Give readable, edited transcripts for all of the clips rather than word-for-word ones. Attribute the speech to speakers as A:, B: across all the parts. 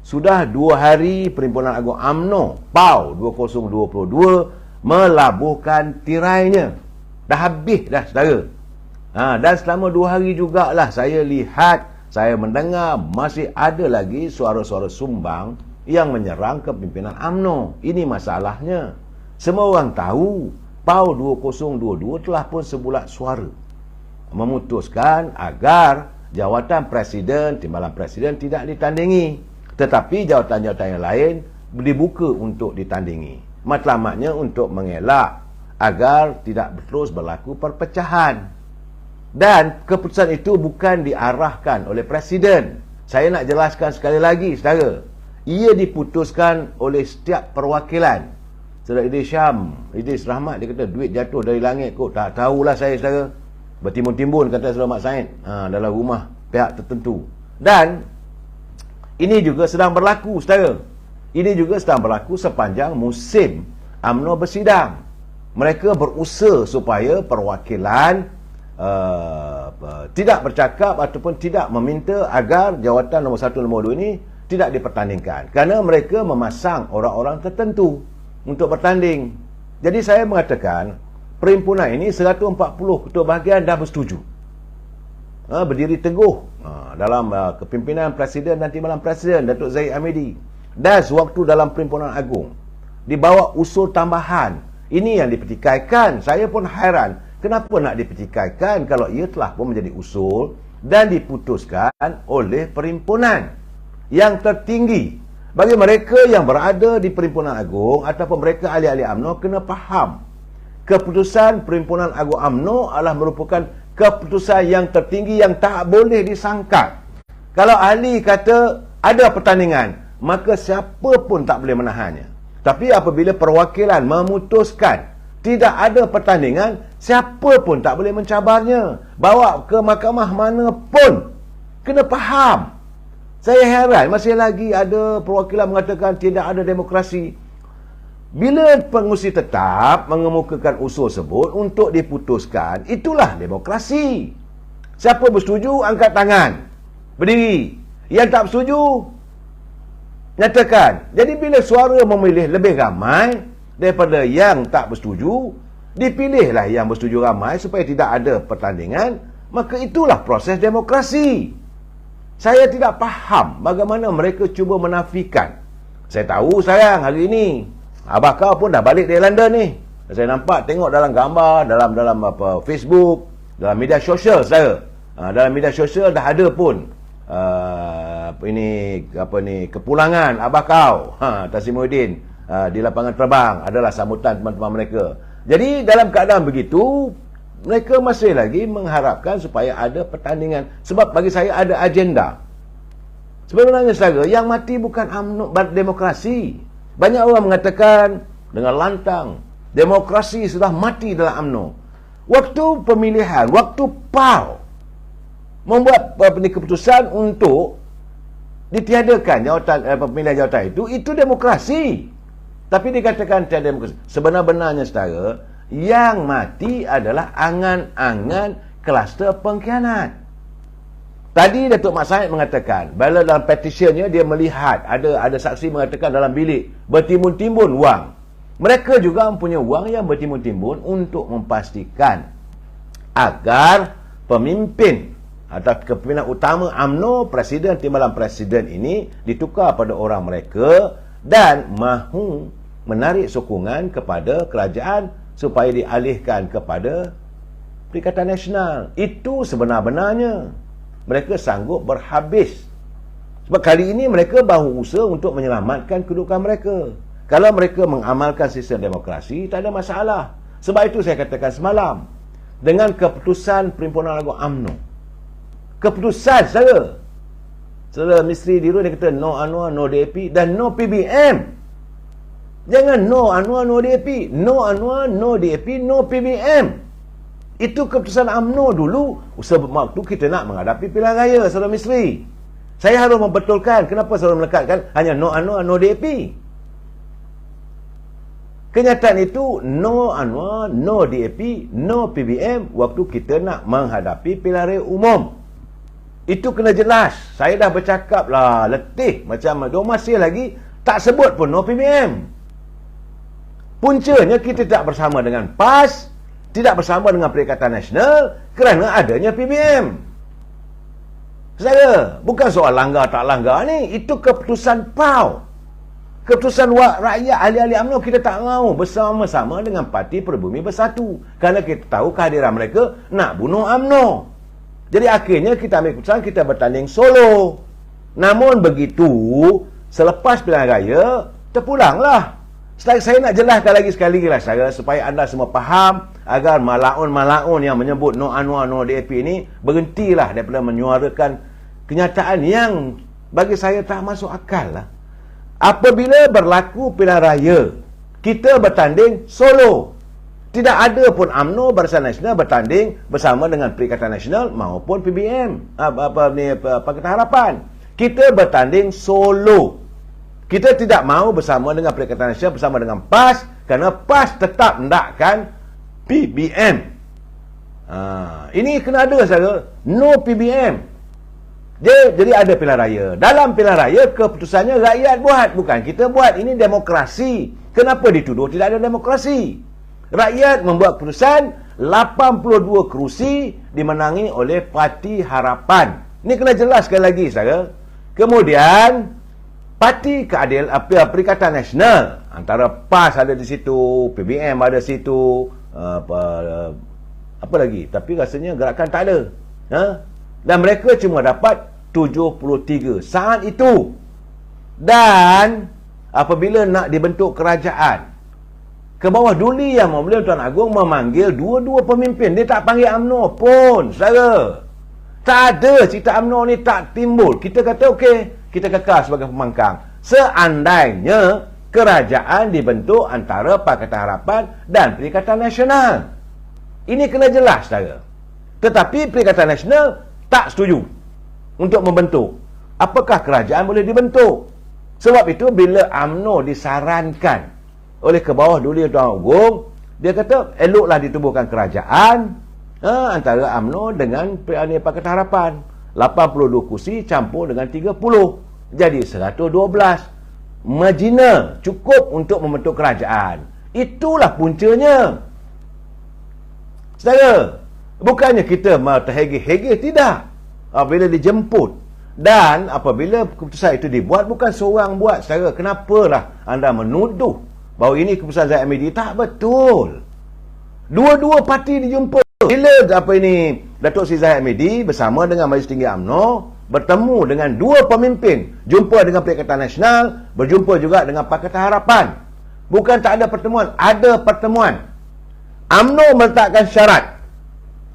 A: sudah 2 hari Perhimpunan Agung UMNO PAU 2022 melabuhkan tirainya. Dah habis dah, saudara. Dan selama 2 hari jugalah saya lihat, saya mendengar masih ada lagi suara-suara sumbang yang menyerang kepimpinan UMNO. Ini masalahnya. Semua orang tahu PAU 2022 telah pun sebulat suara memutuskan agar jawatan Presiden, Timbalan Presiden tidak ditandingi, tetapi jawatan-jawatan yang lain dibuka untuk ditandingi. Matlamatnya untuk mengelak agar tidak terus berlaku perpecahan. Dan keputusan itu bukan diarahkan oleh Presiden. Saya nak jelaskan sekali lagi, saudara. Ia diputuskan oleh setiap perwakilan. Saudara Idris Rahmat, dia kata duit jatuh dari langit kot. Tak tahulah saya, saudara. Bertimbun-timbun, kata Saudara Mat Said, dalam rumah pihak tertentu. Dan ini juga sedang berlaku, saudara. Ini juga sedang berlaku sepanjang musim UMNO bersidang. Mereka berusaha supaya perwakilan tidak bercakap ataupun tidak meminta agar jawatan nombor 1, nombor 2 ini tidak dipertandingkan, kerana mereka memasang orang-orang tertentu untuk bertanding. Jadi saya mengatakan perhimpunan ini 140 ketua bahagian dah bersetuju, berdiri teguh dalam kepimpinan Presiden dan Timbalan Presiden Datuk Zahid Hamidi. Dan sewaktu dalam Perhimpunan Agung dibawa usul tambahan, ini yang dipertikaikan. Saya pun hairan, kenapa nak dipertikaikan kalau ia telah pun menjadi usul dan diputuskan oleh perhimpunan yang tertinggi. Bagi mereka yang berada di Perhimpunan Agung ataupun mereka ahli-ahli UMNO kena faham, keputusan Perhimpunan Agung UMNO adalah merupakan keputusan yang tertinggi yang tak boleh disangkal. Kalau ahli kata ada pertandingan, maka siapa pun tak boleh menahannya. Tapi apabila perwakilan memutuskan tidak ada pertandingan, siapa pun tak boleh mencabarnya. Bawa ke mahkamah mana pun. Kena faham. Saya heran masih lagi ada perwakilan mengatakan tidak ada demokrasi. Bila pengurusi tetap mengemukakan usul tersebut untuk diputuskan, itulah demokrasi. Siapa bersetuju, angkat tangan, berdiri. Yang tak bersetuju, nyatakan. Jadi bila suara memilih lebih ramai daripada yang tak bersetuju, dipilihlah yang bersetuju ramai supaya tidak ada pertandingan. Maka itulah proses demokrasi. Saya tidak faham bagaimana mereka cuba menafikan. Saya tahu sayang hari ini abah kau pun dah balik dari London ni. Saya nampak tengok dalam gambar, dalam Facebook, dalam media sosial saya. Dalam media sosial dah ada pun kepulangan abah kau, Tasimuddin, di lapangan terbang, adalah sambutan teman-teman mereka. Jadi dalam keadaan begitu, mereka masih lagi mengharapkan supaya ada pertandingan. Sebab bagi saya ada agenda. Sebenarnya saudara, yang mati bukan UMNO, demokrasi. Banyak orang mengatakan dengan lantang, demokrasi sudah mati dalam UMNO. Waktu pemilihan, waktu PAU membuat keputusan untuk ditiadakan pemilihan jawatan itu demokrasi. Tapi dikatakan tiada demokrasi. Sebenar-benarnya saudara, yang mati adalah angan-angan kluster pengkhianat. Tadi Datuk Mat Said mengatakan, bila dalam petitionnya dia melihat ada saksi mengatakan dalam bilik bertimbun-timbun wang. Mereka juga mempunyai wang yang bertimbun-timbun untuk memastikan agar pemimpin atau kepimpinan utama UMNO, Presiden, Timbalan Presiden ini ditukar pada orang mereka dan mahu menarik sokongan kepada kerajaan supaya dialihkan kepada Perikatan Nasional. Itu sebenar-benarnya. Mereka sanggup berhabis. Sebab kali ini mereka bahu usaha untuk menyelamatkan kedudukan mereka. Kalau mereka mengamalkan sistem demokrasi, tak ada masalah. Sebab itu saya katakan semalam, dengan keputusan Perhimpunan Agung UMNO, keputusan Saudara Misteri Dirun, dia kata no UNWA, no DAP dan no PBM. Jangan no UNWA, no DAP. No UNWA, no DAP, no PBM. Itu keputusan UMNO dulu. Sebab waktu kita nak menghadapi pilihan raya, Saudara Misteri. Saya harus membetulkan kenapa saudara melekatkan hanya no UNWA, no DAP. Kenyataan itu no UNWA, no DAP, no PBM waktu kita nak menghadapi pilihan raya umum. Itu kena jelas. Saya dah bercakap lah, letih macam dia masih lagi tak sebut pun no PBM. Puncanya kita tak bersama dengan PAS, tidak bersama dengan Perikatan Nasional kerana adanya PBM. Saudara, bukan soal langgar tak langgar ni, itu keputusan PAU. Keputusan rakyat ahli-ahli UMNO. Kita tak mahu bersama-sama dengan Parti Pribumi Bersatu kerana kita tahu kehadiran mereka nak bunuh UMNO. Jadi akhirnya kita ambil keputusan, kita bertanding solo. Namun begitu, selepas pilihan raya, terpulanglah. Saya nak jelaskan lagi sekali lah saudara, supaya anda semua faham, agar malaun-malaun yang menyebut no Anwar, no DAP ini berhentilah daripada menyuarakan kenyataan yang bagi saya tak masuk akal lah. Apabila berlaku pilihan raya, kita bertanding solo. Tidak ada pun UMNO Barisan Nasional bertanding bersama dengan Perikatan Nasional maupun PBM, Pakatan Harapan. Kita bertanding solo. Kita tidak mahu bersama dengan Perikatan Nasional, bersama dengan PAS, kerana PAS tetap hendakkan PBM. Ini kena ada saudara, no PBM. Jadi ada pilihan raya. Dalam pilihan raya, keputusannya rakyat buat, bukan kita buat. Ini demokrasi. Kenapa dituduh tidak ada demokrasi? Rakyat membuat keputusan, 82 kerusi dimenangi oleh Parti Harapan. Ini kena jelaskan lagi saudara. Kemudian Parti Perikatan Nasional, antara PAS ada di situ, PBM ada di situ, apa lagi? Tapi rasanya gerakan tak ada. Dan mereka cuma dapat 73 saat itu. Dan apabila nak dibentuk kerajaan, ke bawah Duli Yang Mulia Tuan Agong memanggil dua-dua pemimpin. Dia tak panggil UMNO pun, saudara. Tak ada cerita UMNO ni tak timbul. Kita kata okey, kita kekal sebagai pembangkang. Seandainya kerajaan dibentuk antara Pakatan Harapan dan Perikatan Nasional. Ini kena jelas, saudara. Tetapi Perikatan Nasional tak setuju untuk membentuk. Apakah kerajaan boleh dibentuk? Sebab itu bila UMNO disarankan oleh ke bawah Duli Tuan Agong, dia kata eloklah ditubuhkan kerajaan antara UMNO dengan Pakatan Harapan. 82 kursi campur dengan 30, jadi 112. Marginal cukup untuk membentuk kerajaan. Itulah puncanya, saudara. Bukannya kita terhege-hege, tidak. Apabila dijemput dan apabila keputusan itu dibuat, bukan seorang buat, saudara. Kenapalah anda menuduh bahawa ini keputusan Zahid Hamidi? Tak betul. Dua-dua parti dijemput. Bila Datuk Seri Zahid Hamidi bersama dengan Majlis Tinggi UMNO bertemu dengan dua pemimpin, jumpa dengan Perikatan Nasional, berjumpa juga dengan Pakatan Harapan. Bukan tak ada pertemuan, ada pertemuan. UMNO meletakkan syarat,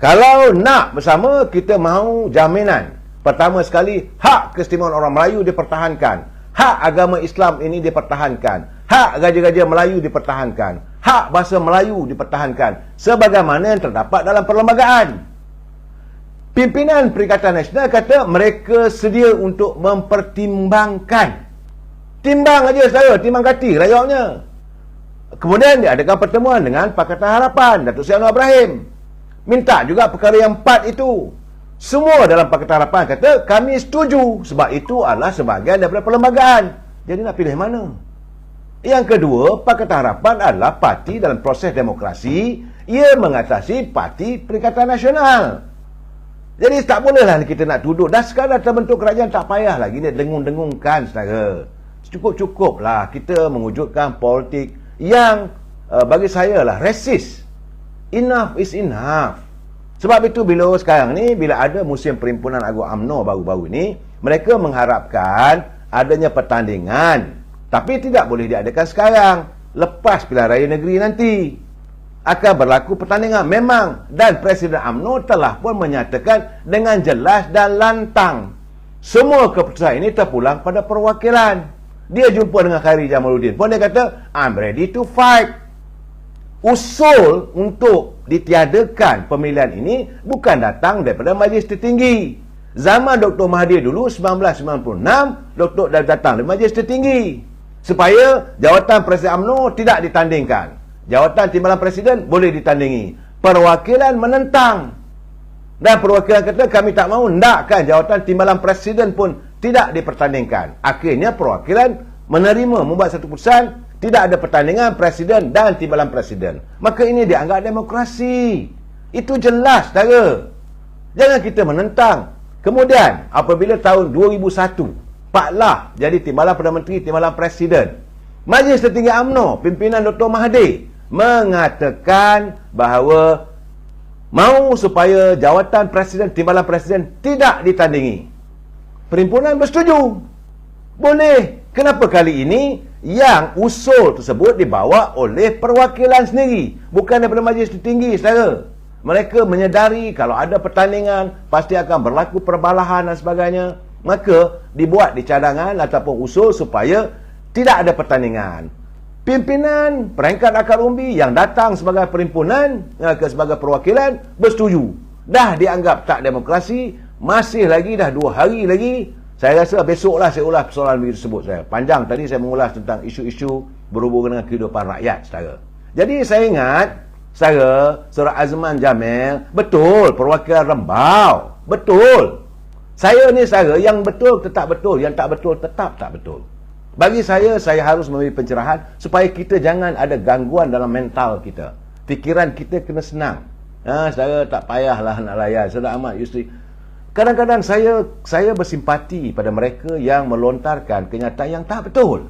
A: kalau nak bersama, kita mahu jaminan. Pertama sekali, hak keistimewaan orang Melayu dipertahankan. Hak agama Islam ini dipertahankan. Hak raja-raja Melayu dipertahankan. Hak bahasa Melayu dipertahankan. Sebagaimana yang terdapat dalam perlembagaan. Pimpinan Perikatan Nasional kata mereka sedia untuk mempertimbangkan. Timbang aja saudara, timbang kati rayaknya. Kemudian diadakan pertemuan dengan Pakatan Harapan, Datuk Seri Anwar Ibrahim. Minta juga perkara yang 4 itu. Semua dalam Pakatan Harapan kata kami setuju, sebab itu adalah sebahagian daripada perlembagaan. Jadi nak pilih mana? Yang kedua, Pakatan Harapan adalah parti dalam proses demokrasi. Ia mengatasi Parti Perikatan Nasional. Jadi tak bolehlah kita nak duduk. Dah sekarang terbentuk kerajaan, tak payah lagi ni dengung-dengungkan, saudara. Cukup-cukuplah kita mewujudkan politik yang bagi saya lah resis. Enough is enough. Sebab itu bila sekarang ni, bila ada musim Perhimpunan Agung UMNO baru-baru ini, mereka mengharapkan adanya pertandingan. Tapi tidak boleh diadakan sekarang. Lepas pilihan raya negeri nanti akan berlaku pertandingan memang. Dan Presiden UMNO telah pun menyatakan dengan jelas dan lantang, semua keputusan ini terpulang pada perwakilan. Dia jumpa dengan Khairi Jamaluddin pun dia kata, I'm ready to fight. Usul untuk ditiadakan pemilihan ini bukan datang daripada Majlis Tertinggi. Zaman Dr. Mahathir dulu 1996, Dr. dah datang dari Majlis Tertinggi supaya jawatan Presiden UMNO tidak ditandingkan. Jawatan timbalan Presiden boleh ditandingi. Perwakilan menentang. Dan perwakilan kata kami tak mahu, hendakkan jawatan timbalan presiden pun tidak dipertandingkan. Akhirnya perwakilan menerima, membuat satu keputusan, tidak ada pertandingan presiden dan timbalan presiden. Maka ini dianggap demokrasi. Itu jelas, saudara. Jangan kita menentang. Kemudian, apabila tahun 2001, Pak Lah jadi timbalan Perdana Menteri, timbalan presiden, Majlis Tertinggi UMNO, pimpinan Dr. Mahathir, mengatakan bahawa mahu supaya jawatan presiden, timbalan presiden tidak ditandingi. Perhimpunan bersetuju. Boleh. Kenapa kali ini yang usul tersebut dibawa oleh perwakilan sendiri, bukan daripada Majlis Tertinggi, saudara? Mereka menyedari kalau ada pertandingan pasti akan berlaku perbalahan dan sebagainya. Maka dibuat di cadangan ataupun usul supaya tidak ada pertandingan. Pimpinan peringkat akar umbi yang datang sebagai perhimpunan, sebagai perwakilan, bersetuju. Dah dianggap tak demokrasi, masih lagi dah 2 hari lagi. Saya rasa besoklah saya ulas persoalan tersebut. Panjang tadi saya mengulas tentang isu-isu berhubungan dengan kehidupan rakyat, saudara. Jadi saya ingat, Saudara Azman Jamil, betul perwakilan Rembau. Betul. Saya ni saudara, yang betul tetap betul, yang tak betul tetap tak betul. Bagi saya harus memberi pencerahan supaya kita jangan ada gangguan dalam mental kita. Fikiran kita kena senang. Saudara tak payahlah nak layan. Saudara Ahmad Yusri, kadang-kadang saya bersimpati pada mereka yang melontarkan kenyataan yang tak betul.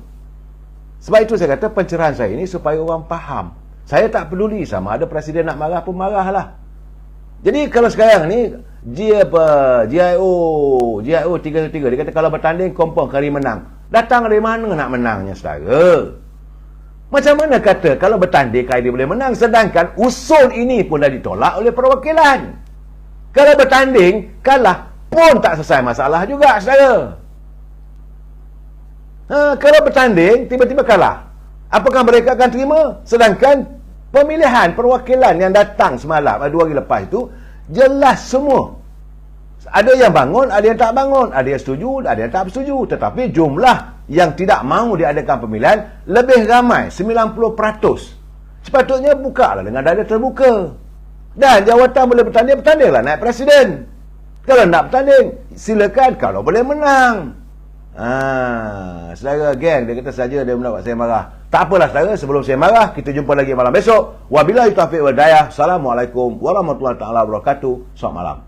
A: Sebab itu saya kata pencerahan saya ini supaya orang faham. Saya tak peduli sama ada presiden nak marah pun marahlah. Jadi kalau sekarang ni GIO 3-3, dia kata kalau bertanding confirm kali menang. Datang dari mana nak menangnya, saudara? Macam mana kata kalau bertanding kali dia boleh menang, sedangkan usul ini pun dah ditolak oleh perwakilan. Kalau bertanding kalah pun tak selesai masalah juga, saudara. Kalau bertanding tiba-tiba kalah, apakah mereka akan terima? Sedangkan pemilihan perwakilan yang datang semalam 2 hari lepas itu jelas semua. Ada yang bangun, ada yang tak bangun, ada yang setuju, ada yang tak setuju. Tetapi jumlah yang tidak mahu diadakan pemilihan lebih ramai, 90%. Sepatutnya bukalah dengan dada terbuka. Dan jawatan boleh bertanding, bertandinglah naik presiden. Kalau nak bertanding, silakan kalau boleh menang. Saudara geng, dia kata saja dia mendapat saya marah. Tak apalah saudara, sebelum saya marah, kita jumpa lagi malam besok. Wabillahi taufiq wal hidayah. Assalamualaikum warahmatullahi taala wabarakatuh. Selamat malam.